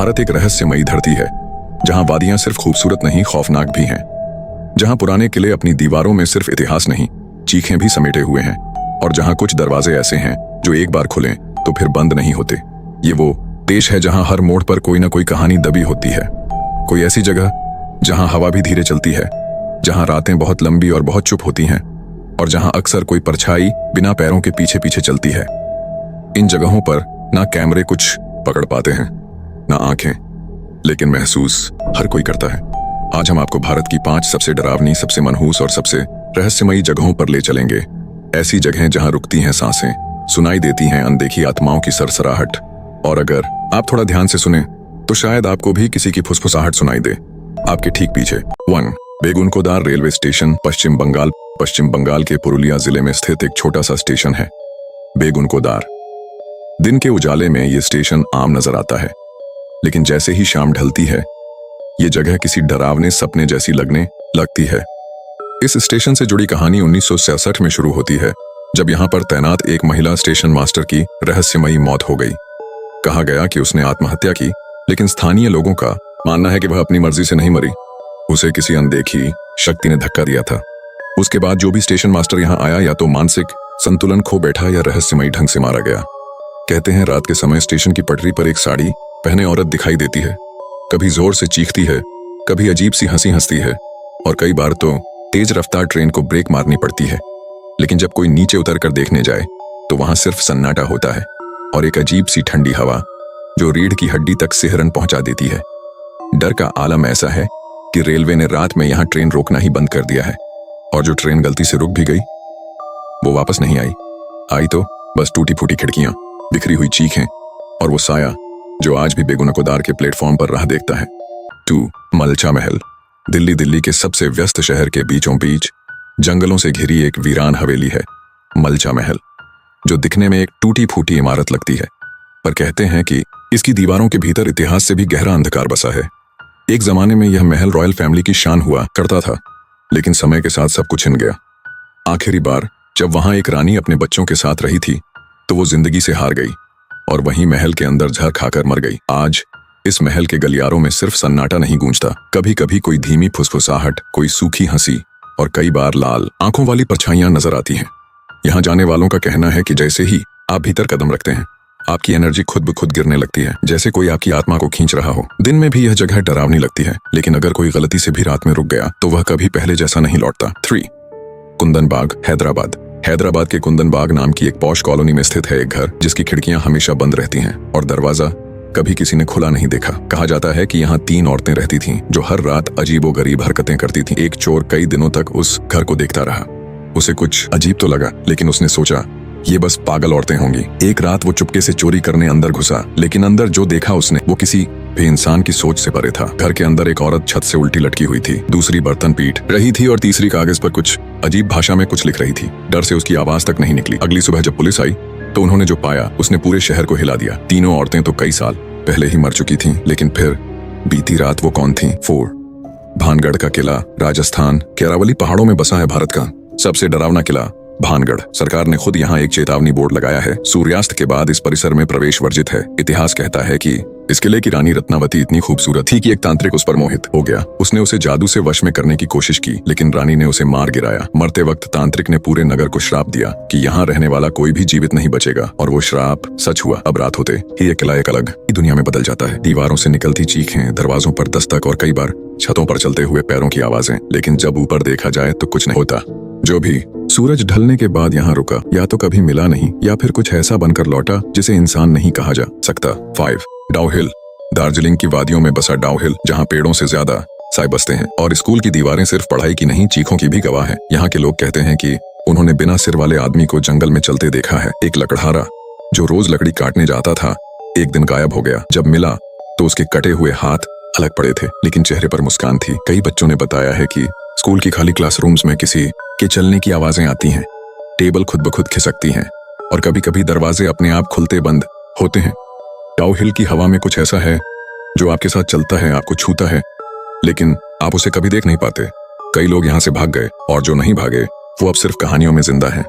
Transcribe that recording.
भारत एक रहस्यमयी धरती है, जहां वादियां सिर्फ खूबसूरत नहीं खौफनाक भी हैं, जहां पुराने किले अपनी दीवारों में सिर्फ इतिहास नहीं चीखें भी समेटे हुए हैं, और जहां कुछ दरवाजे ऐसे हैं जो एक बार खुलें तो फिर बंद नहीं होते। ये वो देश है जहां हर मोड़ पर कोई ना कोई कहानी दबी होती है, कोई ऐसी जगह जहां हवा भी धीरे चलती है, जहां रातें बहुत लंबी और बहुत चुप होती हैं, और जहां अक्सर कोई परछाई बिना पैरों के पीछे पीछे चलती है। इन जगहों पर ना कैमरे कुछ पकड़ पाते हैं, ना आंखें, लेकिन महसूस हर कोई करता है। आज हम आपको भारत की 5 सबसे डरावनी, सबसे मनहूस और सबसे रहस्यमयी जगहों पर ले चलेंगे। ऐसी जगहें जहां रुकती हैं सांसें, सुनाई देती हैं अनदेखी आत्माओं की सरसराहट, और अगर आप थोड़ा ध्यान से सुने तो शायद आपको भी किसी की फुसफुसाहट सुनाई दे आपके ठीक पीछे। 1. बेगुनकोदार रेलवे स्टेशन, पश्चिम बंगाल। पश्चिम बंगाल के पुरुलिया जिले में स्थित एक छोटा सा स्टेशन है बेगुनकोदार। दिन के उजाले में ये स्टेशन आम नजर आता है, लेकिन जैसे ही शाम ढलती है ये जगह किसी डरावने सपने जैसी लगने लगती है। इस स्टेशन से जुड़ी कहानी 1966 में शुरू होती है, जब यहाँ पर तैनात एक महिला स्टेशन मास्टर की रहस्यमयी मौत हो गई। कहा गया कि उसने आत्महत्या की, लेकिन स्थानीय लोगों का मानना है कि वह अपनी मर्जी से नहीं मरी, उसे किसी अनदेखी शक्ति ने धक्का दिया था। उसके बाद जो भी स्टेशन मास्टर यहाँ आया या तो मानसिक संतुलन खो बैठा या रहस्यमयी ढंग से मारा गया। कहते हैं रात के समय स्टेशन की पटरी पर एक साड़ी पहने औरत दिखाई देती है, कभी जोर से चीखती है, कभी अजीब सी हंसी हंसती है, और कई बार तो तेज रफ्तार ट्रेन को ब्रेक मारनी पड़ती है। लेकिन जब कोई नीचे उतरकर देखने जाए तो वहां सिर्फ सन्नाटा होता है और एक अजीब सी ठंडी हवा जो रीढ़ की हड्डी तक सिहरन पहुंचा देती है। डर का आलम ऐसा है कि रेलवे ने रात में यहां ट्रेन रोकना ही बंद कर दिया है, और जो ट्रेन गलती से रुक भी गई वो वापस नहीं आई तो बस टूटी फूटी खिड़कियां, बिखरी हुई चीखें, और वो साया जो आज भी बेगुनकोदार के प्लेटफॉर्म पर राह देखता है। 2. मलचा महल। दिल्ली के सबसे व्यस्त शहर के बीचों बीच जंगलों से घिरी एक वीरान हवेली है मलचा महल, जो दिखने में एक टूटी फूटी इमारत लगती है, पर कहते हैं कि इसकी दीवारों के भीतर इतिहास से भी गहरा अंधकार बसा है। एक जमाने में यह महल रॉयल फैमिली की शान हुआ करता था, लेकिन समय के साथ सब कुछ छिन गया। आखिरी बार जब वहां एक रानी अपने बच्चों के साथ रही थी तो वो जिंदगी से हार गई और वहीं महल के अंदर जहर खाकर मर गई। आज इस महल के गलियारों में सिर्फ सन्नाटा नहीं गूंजता, कभी कभी कोई धीमी फुसफुसाहट, कोई सूखी हंसी, और कई बार लाल आंखों वाली परछाइयां नजर आती हैं। यहाँ जाने वालों का कहना है कि जैसे ही आप भीतर कदम रखते हैं आपकी एनर्जी खुद ब खुद गिरने लगती है, जैसे कोई आपकी आत्मा को खींच रहा हो। दिन में भी यह जगह डरावनी लगती है, लेकिन अगर कोई गलती से भी रात में रुक गया तो वह कभी पहले जैसा नहीं लौटता। 3. कुंदन बाग, हैदराबाद। हैदराबाद के कुंदन बाग नाम की एक पॉश कॉलोनी में स्थित है एक घर जिसकी खिड़कियां हमेशा बंद रहती हैं और दरवाजा कभी किसी ने खुला नहीं देखा। कहा जाता है कि यहाँ 3 औरतें रहती थीं जो हर रात अजीबोगरीब हरकतें करती थीं। एक चोर कई दिनों तक उस घर को देखता रहा। उसे कुछ अजीब तो लगा, लेकिन उसने सोचा ये बस पागल औरतें होंगी। एक रात वो चुपके से चोरी करने अंदर घुसा, लेकिन अंदर जो देखा उसने वो किसी बेइंसान की सोच से परे था। घर के अंदर एक औरत छत से उल्टी लटकी हुई थी, दूसरी बर्तन पीट रही थी और तीसरी कागज पर कुछ अजीब भाषा में कुछ लिख रही थी। डर से उसकी आवाज तक नहीं निकली। अगली सुबह जब पुलिस आई तो उन्होंने जो पाया उसने पूरे शहर को हिला दिया। तीनों औरतें तो कई साल पहले ही मर चुकी थीं, लेकिन फिर बीती रात वो कौन थीं? 4. भानगढ़ का किला, राजस्थान के अरावली पहाड़ों में बसा है भारत का सबसे डरावना किला भानगढ़। सरकार ने खुद यहाँ एक चेतावनी बोर्ड लगाया है। सूर्यास्त के बाद इस परिसर में प्रवेश वर्जित है। इतिहास कहता है कि इस किले की रानी रत्नावती इतनी खूबसूरत थी कि एक तांत्रिक उस पर मोहित हो गया। उसने उसे जादू से वश में करने की कोशिश की, लेकिन रानी ने उसे मार गिराया। मरते वक्त तांत्रिक ने पूरे नगर को श्राप दिया कि यहाँ रहने वाला कोई भी जीवित नहीं बचेगा, और वो श्राप सच हुआ। अब रात होते ही ये किला एक अलग ही दुनिया में बदल जाता है। दीवारों से निकलती चीखें, दरवाजों पर दस्तक, और कई बार छतों पर चलते हुए पैरों की आवाजें, लेकिन जब ऊपर देखा जाए तो कुछ नहीं होता। जो भी सूरज ढलने के बाद यहाँ रुका या तो कभी मिला नहीं या फिर कुछ ऐसा बनकर लौटा जिसे इंसान नहीं कहा जा सकता। 5. डाउ हिल। दार्जिलिंग की वादियों में बसा डाउ हिल, जहाँ पेड़ों से ज्यादा साए बसते हैं और स्कूल की दीवारें सिर्फ पढ़ाई की नहीं चीखों की भी गवाह है। यहाँ के लोग कहते हैं कि उन्होंने बिना सिर वाले आदमी को जंगल में चलते देखा है। एक लकड़हारा जो रोज लकड़ी काटने जाता था एक दिन गायब हो गया। जब मिला तो उसके कटे हुए हाथ अलग पड़े थे, लेकिन चेहरे पर मुस्कान थी। कई बच्चों ने बताया है कि स्कूल की खाली क्लासरूम्स में किसी के चलने की आवाजें आती हैं, टेबल खुद ब खुद खिसकती हैं, और कभी कभी दरवाजे अपने आप खुलते बंद होते हैं। डाउ हिल की हवा में कुछ ऐसा है जो आपके साथ चलता है, आपको छूता है, लेकिन आप उसे कभी देख नहीं पाते। कई लोग यहाँ से भाग गए, और जो नहीं भागे वो अब सिर्फ कहानियों में जिंदा हैं।